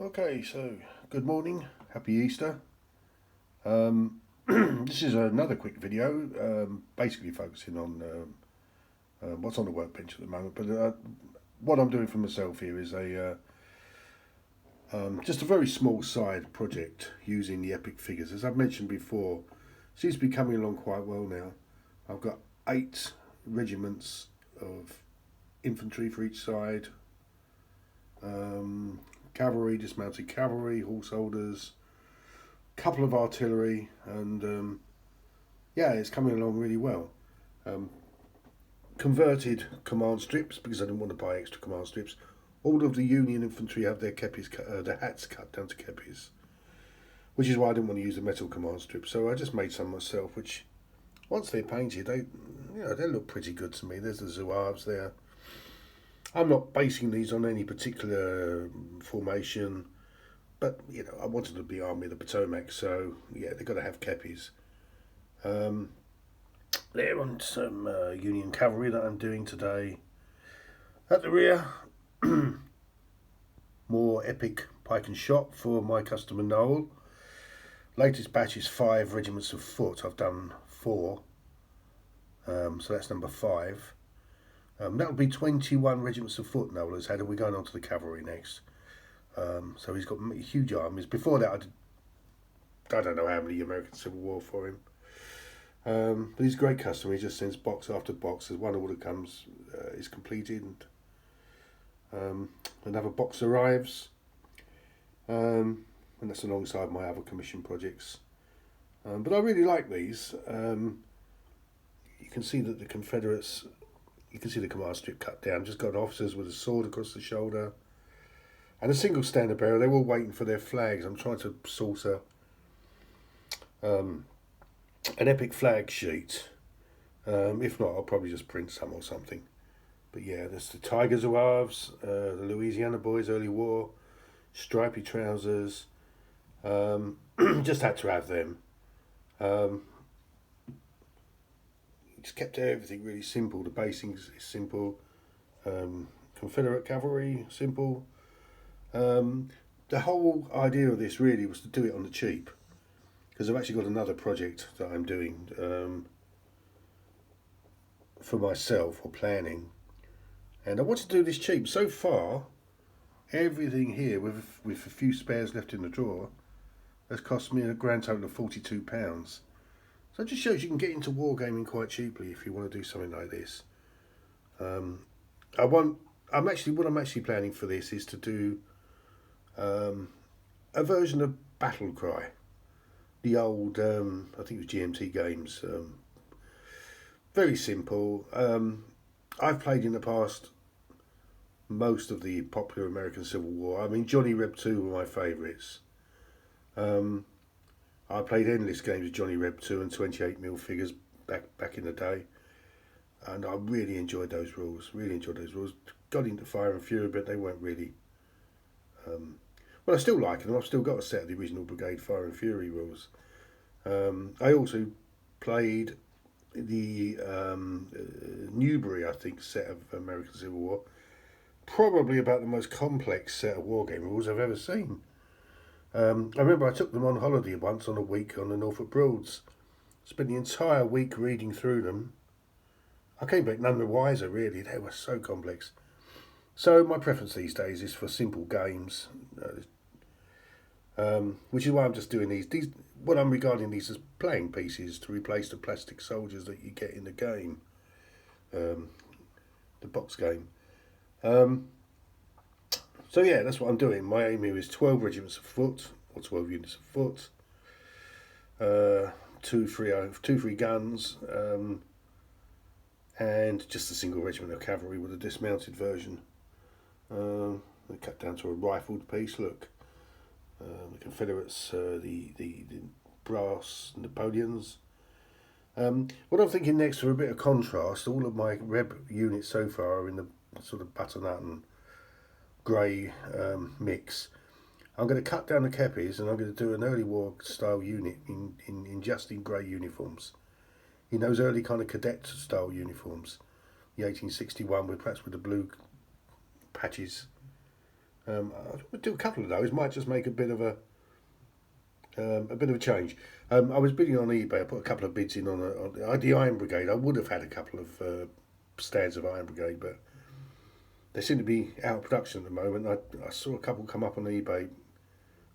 Okay, so good morning, happy Easter. This is another quick video, basically focusing on what's on the workbench at the moment. But what I'm doing for myself here is just a very small side project using the epic figures. As I've mentioned before, seems to be coming along quite well now. I've got 8 regiments of infantry for each side. Cavalry, dismounted cavalry, horse holders, couple of artillery, and yeah, it's coming along really well. Converted command strips because I didn't want to buy extra command strips. All of the Union infantry have their kepis, their hats cut down to kepis, which is why I didn't want to use the metal command strip. So I just made some myself, which once they're painted, they look pretty good to me. There's the Zouaves there. I'm not basing these on any particular formation, but I wanted to be Army of the Potomac, so yeah, they've got to have kepis. There on some Union cavalry that I'm doing today. At the rear, more epic pike and shot for my customer Noel. Latest batch is 5 regiments of foot. I've done 4, so that's number 5. That'll be 21 regiments of foot Noel has had, and we're going on to the cavalry next. So he's got huge armies. Before that, I don't know how many American Civil War for him. But he's a great customer. He just sends box after box. As one order comes, is completed, and another box arrives. And that's alongside my other commission projects. But I really like these. You can see that the Confederates, you can see the command strip cut down. Just got officers with a sword across the shoulder. And a single standard bearer. They're all waiting for their flags. I'm trying to source an epic flag sheet. If not, I'll probably just print some or something. But yeah, there's the Tiger Zouaves, the Louisiana boys, early war, stripy trousers. Just had to have them. Just kept everything really simple. The basing is simple. Confederate cavalry, simple. The whole idea of this really was to do it on the cheap, because I've actually got another project that I'm doing for myself, or planning, and I want to do this cheap. So far, everything here with a few spares left in the drawer has cost me a grand total of £42. So it just shows you can get into wargaming quite cheaply if you want to do something like this. What I'm actually planning for this is to do a version of Battlecry, the old I think it was GMT games. Very simple. I've played in the past most of the popular American Civil War. I mean, Johnny Reb 2 were my favourites. I played endless games of Johnny Reb 2 and 28mm figures back in the day, and I really enjoyed those rules. Got into Fire and Fury, but they weren't really. Well, I still like them. I've still got a set of the original Brigade Fire and Fury rules. I also played the Newbury, I think, set of American Civil War. Probably about the most complex set of wargame rules I've ever seen. I remember I took them on holiday once on a week on the Norfolk Broads. Spent the entire week reading through them. I came back none the wiser, really. They were so complex. So my preference these days is for simple games, which is why I'm just doing these. What I'm regarding these as playing pieces to replace the plastic soldiers that you get in the game, the box game. So yeah, that's what I'm doing. My aim here is 12 regiments of foot, or 12 units of foot, 2 free guns, and just a single regiment of cavalry with a dismounted version. They cut down to a rifled piece. Look, the Confederates, the brass Napoleons. What I'm thinking next, for a bit of contrast, all of my Reb units so far are in the sort of butternut and grey mix. I'm going to cut down the kepis, and I'm going to do an early war style unit in just in grey uniforms, in those early kind of cadet style uniforms, the 1861 with perhaps with the blue patches I'll do a couple of those. Might just make a bit of a change. I was bidding on eBay. I put a couple of bids in on the Iron Brigade. I would have had a couple of stands of Iron Brigade, but they seem to be out of production at the moment. I saw a couple come up on eBay,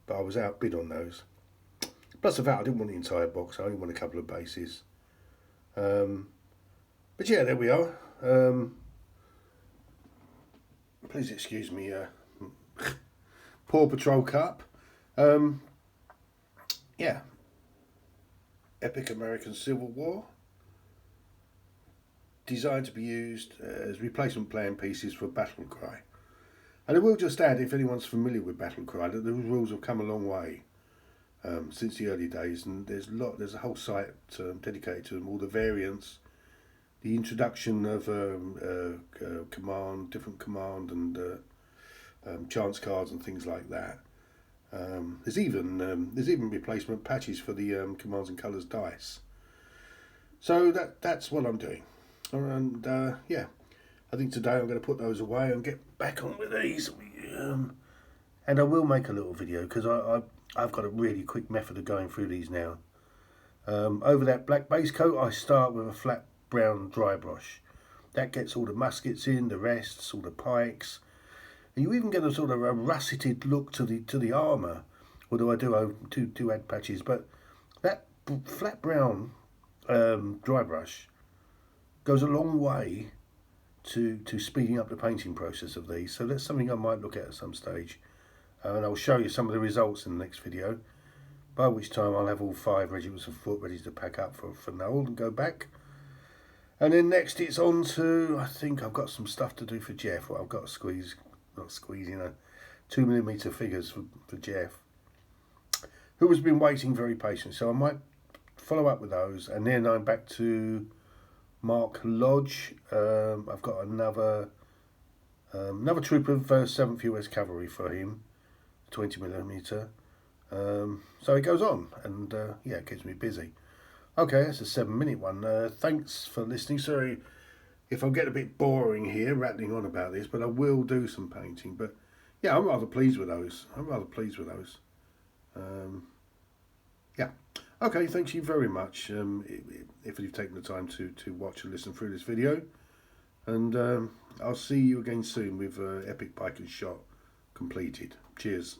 but I was outbid on those. Plus the fact I didn't want the entire box. I only want a couple of bases. But yeah, there we are. Please excuse me. Paw Patrol Cup. Yeah. Epic American Civil War. Designed to be used as replacement playing pieces for Battlecry. And I will just add, if anyone's familiar with Battlecry, that the rules have come a long way since the early days, and there's a whole site dedicated to them, all the variants, the introduction of different command and chance cards and things like that. There's even replacement patches for the commands and colours dice. So that's what I'm doing, and yeah, I think today I'm going to put those away and get back on with these. And I will make a little video because I've got a really quick method of going through these now. Over that black base coat, I start with a flat brown dry brush. That gets all the muskets in, the rests, all the pikes. And you even get a sort of a russeted look to the armour, although I do add patches. But that flat brown dry brush goes a long way to speeding up the painting process of these. So that's something I might look at some stage. And I'll show you some of the results in the next video, by which time I'll have all 5 regiments of foot ready to pack up for Noel and go back. And then next it's on to, I think I've got some stuff to do for Jeff. Well, I've got to 2mm figures for Jeff, who has been waiting very patiently. So I might follow up with those, and then I'm back to Mark Lodge. I've got another troop of 7th US Cavalry for him, 20mm. So it goes on, and yeah, it keeps me busy. Okay, that's a 7-minute one. Thanks for listening. Sorry if I get a bit boring here, rattling on about this, but I will do some painting. But yeah, I'm rather pleased with those. Yeah. Okay, thank you very much if you've taken the time to watch and listen through this video. And I'll see you again soon with Epic Pike and Shot completed. Cheers.